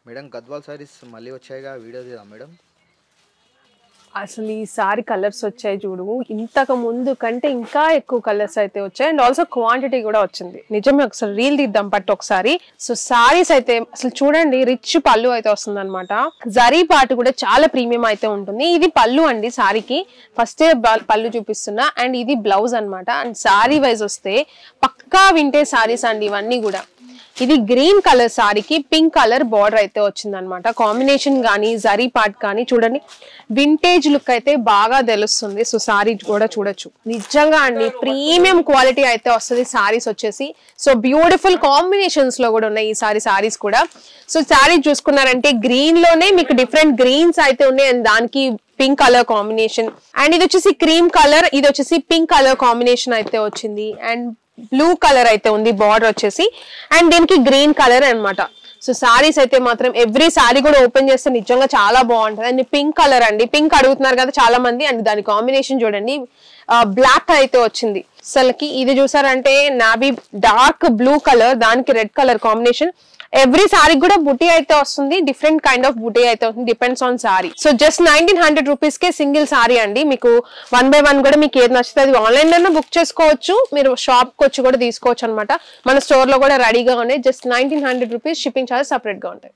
Madam Gadwal saris మళ్ళీ వచ్చాయిగా video తీద్దాం madam. అసలు ఈసారి కలర్స్ వచ్చాయి చూడు, ఇంతకు ముందు కంటే ఇంకా ఎక్కువ కలర్స్ అయితే వచ్చాయి అండ్ ఆల్సో క్వాంటిటీ కూడా వచ్చింది. నిజమే, ఒకసారి రీల్ తీద్దాం పట్టు ఒకసారి. సో సారీస్ అయితే అసలు చూడండి, రిచ్ పళ్ళు అయితే వస్తుంది అనమాట. జరీ పార్ట్ కూడా చాలా ప్రీమియం అయితే ఉంటుంది. ఇది పళ్ళు అండి సారీకి, ఫస్ట్ పళ్ళు చూపిస్తున్నా. అండ్ ఇది బ్లౌజ్ అనమాట. అండ్ సారీ వైజ్ వస్తే పక్కా వింటేజ్ సారీస్ అండి ఇవన్నీ కూడా. ఇది గ్రీన్ కలర్ సారీకి పింక్ కలర్ బార్డర్ అయితే వచ్చింది అనమాట. కాంబినేషన్ కానీ జరీ పార్ట్ కానీ చూడండి, వింటేజ్ లుక్ అయితే బాగా తెలుస్తుంది. సో సారీ కూడా చూడొచ్చు, నిజంగా అండి ప్రీమియం క్వాలిటీ అయితే వస్తుంది సారీస్ వచ్చేసి. సో బ్యూటిఫుల్ కాంబినేషన్స్ లో కూడా ఉన్నాయి ఈ సారీస్ కూడా. సో సారీ చూసుకున్నారంటే గ్రీన్ లోనే మీకు డిఫరెంట్ గ్రీన్స్ అయితే ఉన్నాయి అండ్ దానికి పింక్ కలర్ కాంబినేషన్. అండ్ ఇది వచ్చేసి క్రీమ్ కలర్, ఇది వచ్చేసి పింక్ కలర్ కాంబినేషన్ అయితే వచ్చింది. అండ్ బ్లూ కలర్ అయితే ఉంది బార్డర్ వచ్చేసి. అండ్ దీనికి గ్రీన్ కలర్ అనమాట. సో సారీస్ అయితే మాత్రం ఎవ్రీ సారీ కూడా ఓపెన్ చేస్తే నిజంగా చాలా బాగుంటుంది. అండ్ పింక్ కలర్ అండి, పింక్ అడుగుతున్నారు కదా చాలా మంది. అండ్ దాని కాంబినేషన్ చూడండి, బ్లాక్ అయితే వచ్చింది. అసలుకి ఇది చూసారంటే నావీ డార్క్ బ్లూ కలర్, దానికి red colour combination. Every sorry కూడా బుటీ అయితే వస్తుంది, డిఫరెంట్ కైండ్ ఆఫ్ బుటీ అయితే వస్తుంది, depends on sorry. So just 1900 rupees K single sorry అండి. మీకు 1 by 1 కూడా మీకు ఏది నచ్చితే అది ఆన్లైన్ లోనే బుక్ చేసుకోవచ్చు, మీరు షాప్ కి వచ్చి కూడా తీసుకోవచ్చు అనమాట. మన స్టోర్ లో కూడా రెడీగా ఉన్నాయి. Just 1900 rupees, shipping charges separate గా ఉంటాయి.